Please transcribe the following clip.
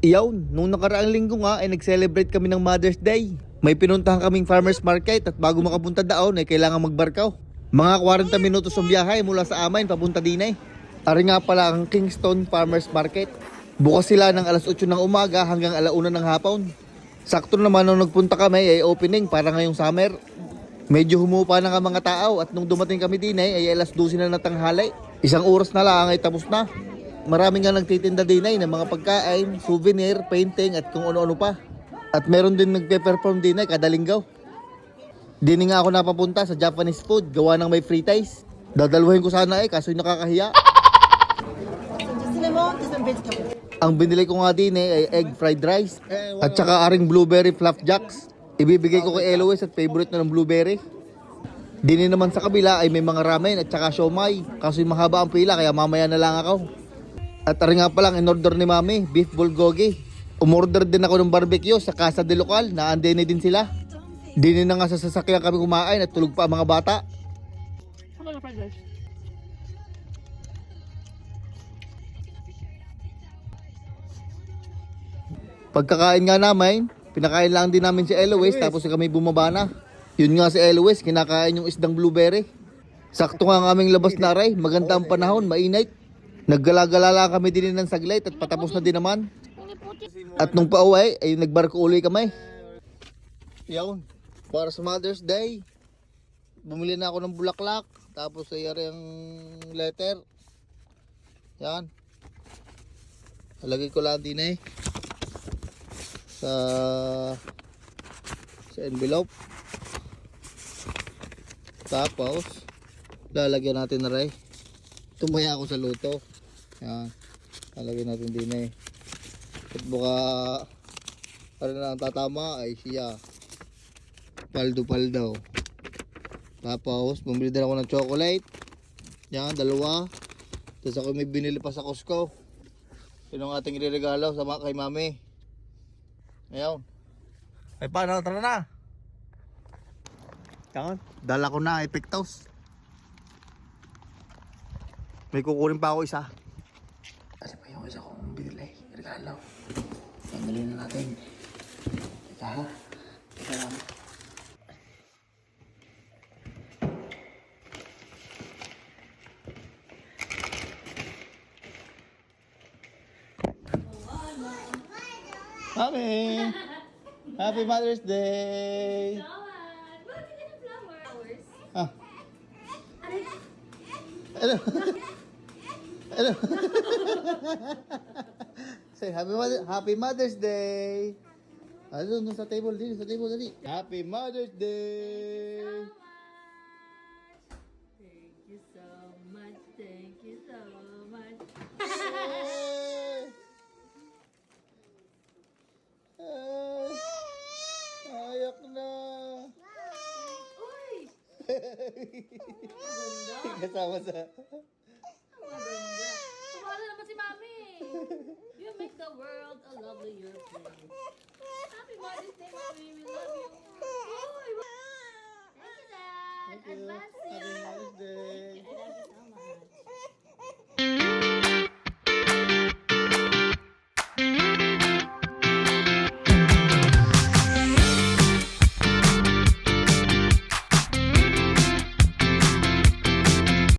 Iyaw, nung nakaraang linggo nga ay nag-celebrate kami ng Mother's Day. May pinuntahan kaming farmer's market at bago makapunta daon ay kailangan magbarkaw. Mga 40 minutos ang biyahe mula sa amin papunta din eh. Ari nga pala ang Kingston Farmer's Market. Bukas sila ng alas 8 ng umaga hanggang alauna ng hapon. Sakto naman nung nagpunta kami ay opening para ngayong summer. Medyo humupa na nga mga tao at nung dumating kami din ay alas 12 na ng tanghali. Isang oras na lang ay tapos na. Marami nga nagtitinda din ay ng mga pagkain, souvenir, painting at kung ano-ano pa. At meron din nagpe-perform din ay kada linggaw. Dini nga ako napapunta sa Japanese food, gawa ng may free ties. Dadalwahin ko sana kaso nakakahiya. Ang binili ko nga din ay egg fried rice at saka aring blueberry flapjacks. Ibibigay ko kay Eloise at favorite na ng blueberry. Dini naman sa kabila ay may mga ramen at saka siomay. Kaso mahaba ang pila kaya mamaya na lang ako. At ari nga palang in-order ni Mami, beef bulgogi. Umorder din ako ng barbecue sa Casa de Local, naandini din sila. Dini na nga sa sasakyan kami kumain at tulog pa ang mga bata. Pagkakain nga namin, pinakain lang din namin si Eloise tapos kami bumaba na. Yun nga si Eloise, kinakain yung isdang blueberry. Sakto nga ang aming labas na aray, maganda ang panahon, mainit. Naggala-gala lang kami din ng saglit at patapos na din naman. At nung pauwi ay nagbarko uli kami. Yan, para sa Mother's Day, bumili na ako ng bulaklak. Tapos ay ari ang letter. Yan. Lagay ko lang din sa envelope. Tapos lalagyan natin na rin. Tumaya ako sa luto. Yan. Lalagyan natin din at baka para na ang tatama ay siya paldo. Tapos bumili din ako ng chocolate. Yan, dalawa. Tapos ako may binili pa sa Costco. Yun ang ating ireregalo sa kay Mami. Ayaw. Ay paano, tara na. Yan, dala ko na epektos. May kukunin pa ako isa. Kasi pa yung isa kong binili. Regalo. Pagdali na natin. Teka ha. Teka lang. Mami! Happy Mother's Day! Bakit ka ng flowers? Ah. Hello. Hello. Say Happy Mother's Day. Ano sa table dali. Happy Mother's Day. Thank you so much. Thank you so much. Ayak na. Uy! Kasama sa Maganda. Kumala naman si Mami. You make the world a lovelier place. Happy Mother's Day, Mami. We love you. Uy! Thank you, Dad. Thank you. Advance